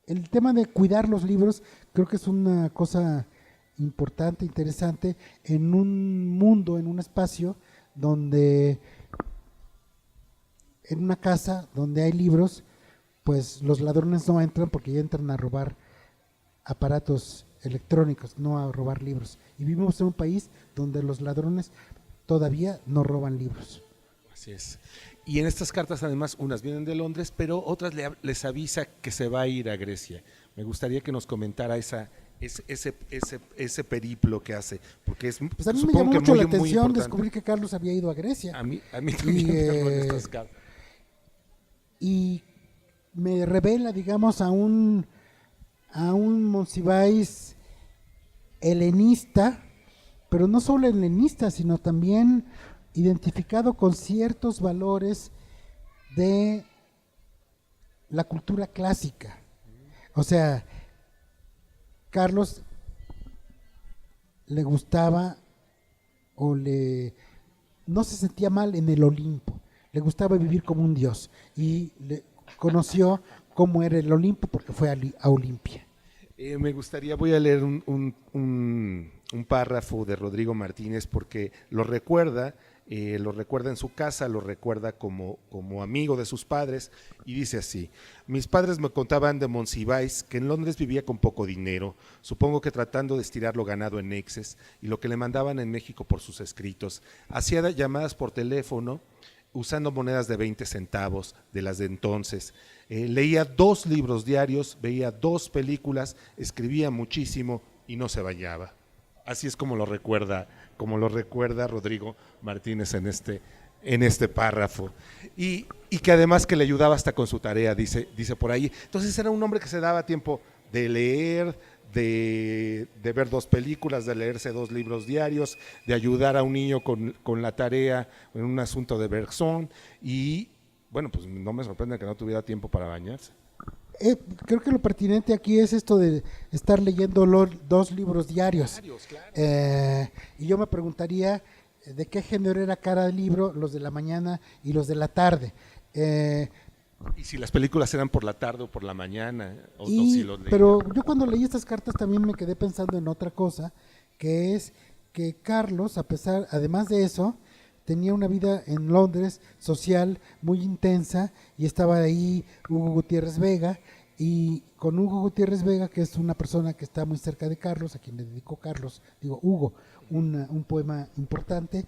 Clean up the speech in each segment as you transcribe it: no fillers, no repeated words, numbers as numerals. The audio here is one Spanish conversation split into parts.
el tema de cuidar los libros creo que es una cosa importante, interesante, en un mundo, en un espacio donde, en una casa donde hay libros, pues los ladrones no entran porque ya entran a robar aparatos electrónicos, no a robar libros. Y vivimos en un país donde los ladrones todavía no roban libros. Así es. Y en estas cartas, además, unas vienen de Londres, pero otras les avisa que se va a ir a Grecia. Me gustaría que nos comentara ese periplo que hace, porque es, Pues a mí me supongo llamó que mucho la muy atención importante. descubrir que Carlos había ido a Grecia A mí también y, me llamó en estas cartas. y me revela, digamos, a un Monsiváis helenista, pero no solo helenista, sino también identificado con ciertos valores de la cultura clásica. O sea, Carlos le gustaba o le no se sentía mal en el Olimpo, le gustaba vivir como un dios y conoció cómo era el Olimpo porque fue a Olimpia. Me gustaría, voy a leer un párrafo de Rodrigo Martínez porque lo recuerda en su casa, lo recuerda como amigo de sus padres y dice así: mis padres me contaban de Monsiváis que en Londres vivía con poco dinero, supongo que tratando de estirar lo ganado en exes y lo que le mandaban en México por sus escritos. Hacía llamadas por teléfono usando monedas de 20 centavos, de las de entonces. Leía 2 libros diarios, veía 2 películas, escribía muchísimo y no se bañaba. Así es como lo recuerda Rodrigo Martínez en este párrafo. Y que además que le ayudaba hasta con su tarea, dice por ahí. Entonces era un hombre que se daba tiempo de leer, de ver 2 películas, de leerse 2 libros diarios, de ayudar a un niño con la tarea en un asunto de Bergson y bueno, pues no me sorprende que no tuviera tiempo para bañarse. Creo que lo pertinente aquí es esto de estar leyendo 2 libros diarios. Claro. Y yo me preguntaría de qué género era cada libro, los de la mañana y los de la tarde. Y si las películas eran por la tarde o por la mañana, o si los leía. Pero yo cuando leí estas cartas también me quedé pensando en otra cosa, que es que Carlos, además de eso, tenía una vida en Londres social muy intensa y estaba ahí Hugo Gutiérrez Vega y con Hugo Gutiérrez Vega, que es una persona que está muy cerca de Carlos, a quien le dedicó Carlos, digo Hugo, un poema importante.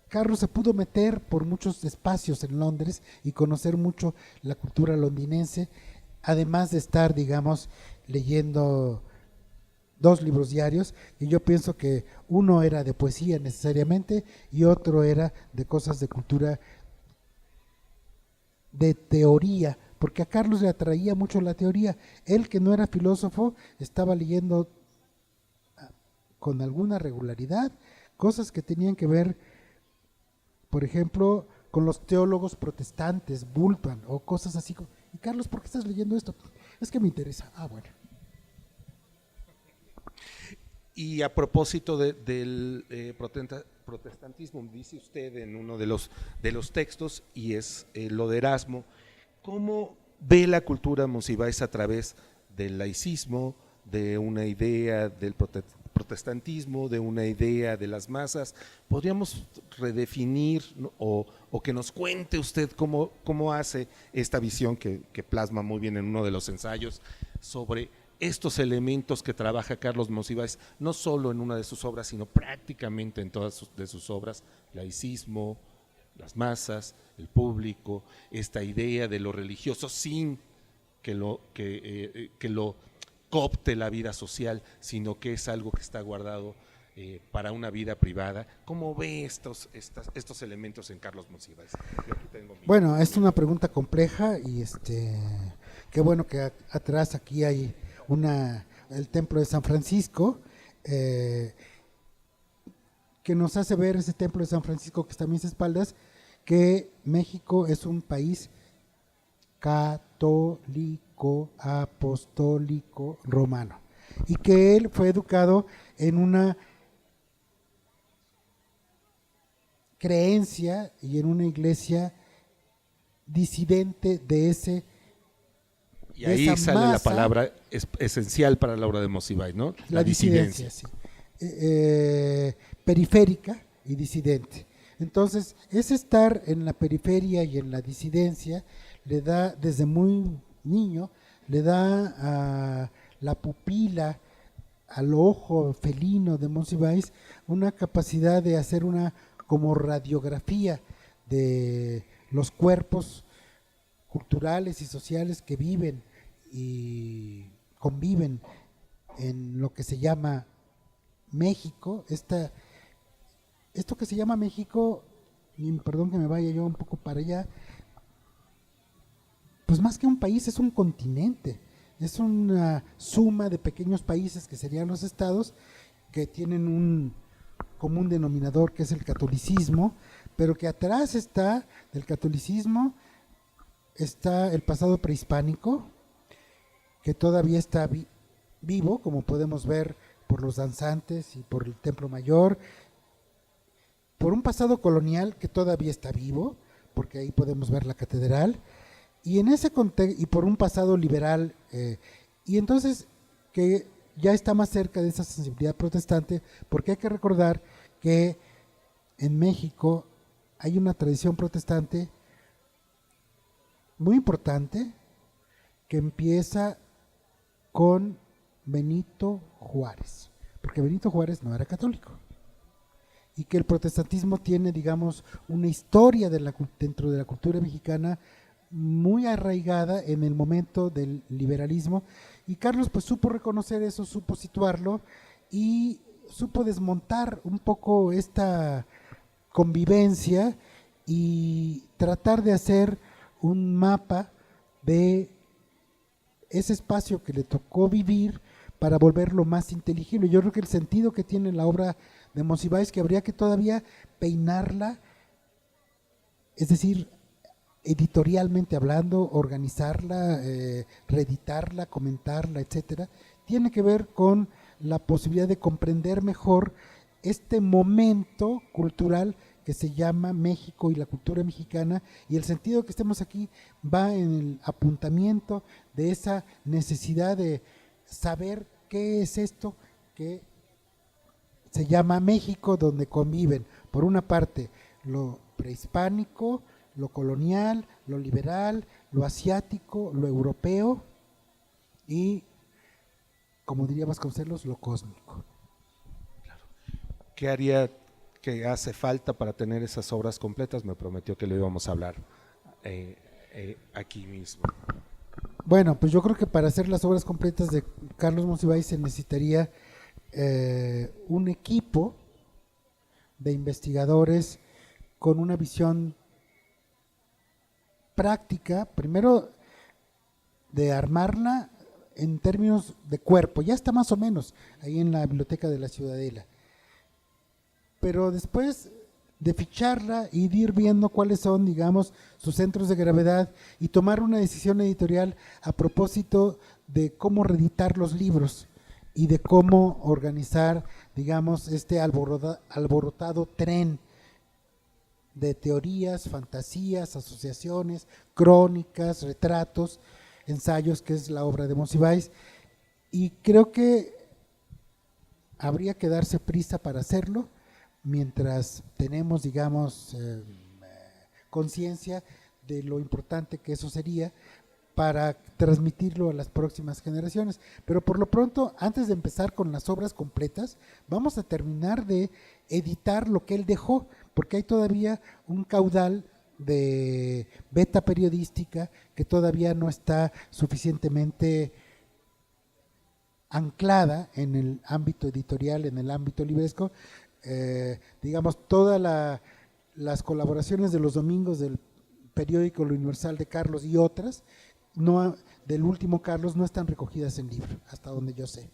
Carlos se pudo meter por muchos espacios en Londres y conocer mucho la cultura londinense, además de estar, digamos, leyendo 2 libros diarios, y yo pienso que uno era de poesía necesariamente y otro era de cosas de cultura, de teoría, porque a Carlos le atraía mucho la teoría. Él, que no era filósofo, estaba leyendo con alguna regularidad cosas que tenían que ver, por ejemplo, con los teólogos protestantes, Bultmann o cosas así. Y Carlos, ¿por qué estás leyendo esto? Es que me interesa. Ah, bueno. Y a propósito del protestantismo, dice usted en uno de los textos, y es lo de Erasmo, ¿cómo ve la cultura Monsiváis a través del laicismo, de una idea del protestantismo, de una idea de las masas? ¿Podríamos redefinir, ¿no? o que nos cuente usted cómo hace esta visión que plasma muy bien en uno de los ensayos sobre estos elementos que trabaja Carlos Monsiváis, no solo en una de sus obras, sino prácticamente en todas sus obras: laicismo, las masas, el público, esta idea de lo religioso sin que lo coopte la vida social, sino que es algo que está guardado para una vida privada. ¿Cómo ve estos elementos en Carlos Monsiváis? Bueno, es una pregunta compleja y qué bueno que atrás aquí hay el templo de San Francisco, que nos hace ver ese templo de San Francisco que está a mis espaldas, que México es un país católico, apostólico, romano, y que él fue educado en una creencia y en una iglesia disidente de ese. Y de ahí esa sale la masa, palabra esencial para la obra de Monsiváis, ¿no? la disidencia, sí. Periférica y disidente. Entonces, ese estar en la periferia y en la disidencia le da, desde muy niño, le da a la pupila, al ojo felino de Monsiváis, una capacidad de hacer una como radiografía de los cuerpos culturales y sociales que viven y conviven en lo que se llama México. Esto que se llama México, y perdón que me vaya yo un poco para allá, pues más que un país es un continente, es una suma de pequeños países que serían los estados, que tienen un común denominador que es el catolicismo, pero que atrás está del catolicismo está el pasado prehispánico, que todavía está vivo, como podemos ver por los danzantes y por el Templo Mayor, por un pasado colonial que todavía está vivo, porque ahí podemos ver la catedral, y en ese contexto, y por un pasado liberal, y entonces que ya está más cerca de esa sensibilidad protestante, porque hay que recordar que en México hay una tradición protestante muy importante que empieza con Benito Juárez, porque Benito Juárez no era católico, y que el protestantismo tiene, digamos, una historia dentro de la cultura mexicana muy arraigada en el momento del liberalismo, y Carlos pues supo reconocer eso, supo situarlo y supo desmontar un poco esta convivencia y tratar de hacer un mapa de ese espacio que le tocó vivir para volverlo más inteligible. Yo creo que el sentido que tiene la obra de Monsiváis, que habría que todavía peinarla, es decir, editorialmente hablando, organizarla, reeditarla, comentarla, etcétera, tiene que ver con la posibilidad de comprender mejor este momento cultural que se llama México y la cultura mexicana, y el sentido que estemos aquí va en el apuntamiento de esa necesidad de saber qué es esto que se llama México, donde conviven, por una parte, lo prehispánico, lo colonial, lo liberal, lo asiático, lo europeo y, como diría Vasconcelos, lo cósmico. ¿Qué haría, qué hace falta para tener esas obras completas? Me prometió que lo íbamos a hablar aquí mismo. Bueno, pues yo creo que para hacer las obras completas de Carlos Monsiváis se necesitaría un equipo de investigadores con una visión práctica, primero de armarla en términos de cuerpo, ya está más o menos ahí en la Biblioteca de la Ciudadela, pero después de ficharla y de ir viendo cuáles son, digamos, sus centros de gravedad y tomar una decisión editorial a propósito de cómo reeditar los libros y de cómo organizar, digamos, este alborotado tren de teorías, fantasías, asociaciones, crónicas, retratos, ensayos, que es la obra de Monsiváis, y creo que habría que darse prisa para hacerlo mientras tenemos, digamos, conciencia de lo importante que eso sería para transmitirlo a las próximas generaciones. Pero por lo pronto, antes de empezar con las obras completas, vamos a terminar de editar lo que él dejó, porque hay todavía un caudal de beta periodística que todavía no está suficientemente anclada en el ámbito editorial, en el ámbito libresco. Digamos, todas las colaboraciones de los domingos del periódico Lo Universal de Carlos y otras, del último Carlos, no están recogidas en libro, hasta donde yo sé.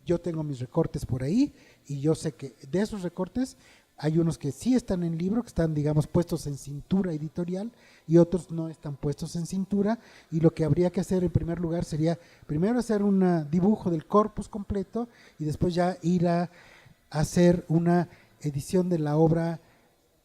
Yo tengo mis recortes por ahí y yo sé que de esos recortes hay unos que sí están en libro, que están, digamos, puestos en cintura editorial, y otros no están puestos en cintura, y lo que habría que hacer en primer lugar sería primero hacer un dibujo del corpus completo y después ya ir a hacer una edición de la obra,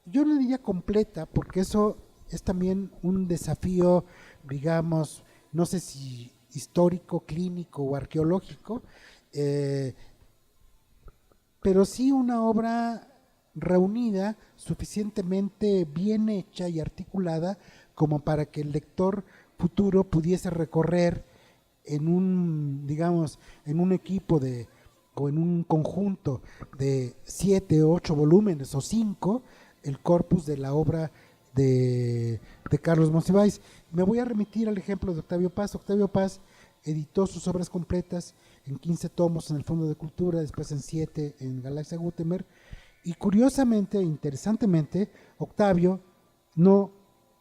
yo no diría completa, porque eso es también un desafío, digamos, no sé si histórico, clínico o arqueológico, pero sí una obra reunida, suficientemente bien hecha y articulada como para que el lector futuro pudiese recorrer en un, digamos, en un equipo de, o en un conjunto de 7, 8 volúmenes o 5, el corpus de la obra de Carlos Monsiváis. Me voy a remitir al ejemplo de Octavio Paz. Octavio Paz editó sus obras completas en 15 tomos en el Fondo de Cultura, después en 7 en Galaxia Gutenberg, y curiosamente, interesantemente, Octavio no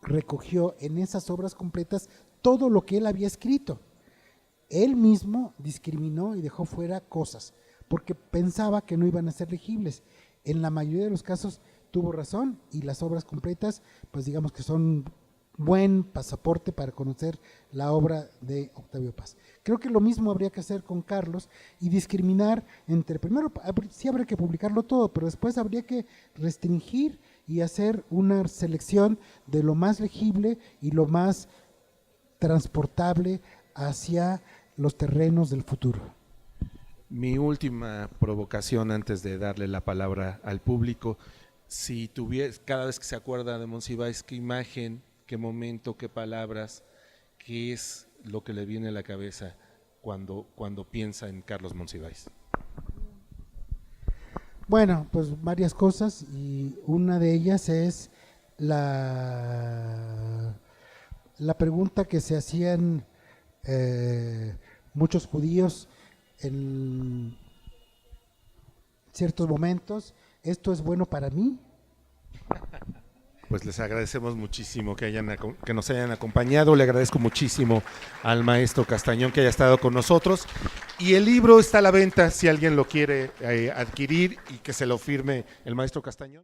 recogió en esas obras completas todo lo que él había escrito. Él mismo discriminó y dejó fuera cosas, porque pensaba que no iban a ser legibles. En la mayoría de los casos tuvo razón, y las obras completas, pues digamos que son buen pasaporte para conocer la obra de Octavio Paz. Creo que lo mismo habría que hacer con Carlos y discriminar entre, primero sí habría que publicarlo todo, pero después habría que restringir y hacer una selección de lo más legible y lo más transportable hacia los terrenos del futuro. Mi última provocación antes de darle la palabra al público: si tuviera, cada vez que se acuerda de Monsiváis, ¿qué imagen, qué momento, qué palabras, qué es lo que le viene a la cabeza cuando piensa en Carlos Monsiváis? Bueno, pues varias cosas, y una de ellas es la pregunta que se hacían muchos judíos en ciertos momentos: ¿esto es bueno para mí? Pues les agradecemos muchísimo que nos hayan acompañado. Le agradezco muchísimo al maestro Castañón que haya estado con nosotros. Y el libro está a la venta si alguien lo quiere adquirir y que se lo firme el maestro Castañón.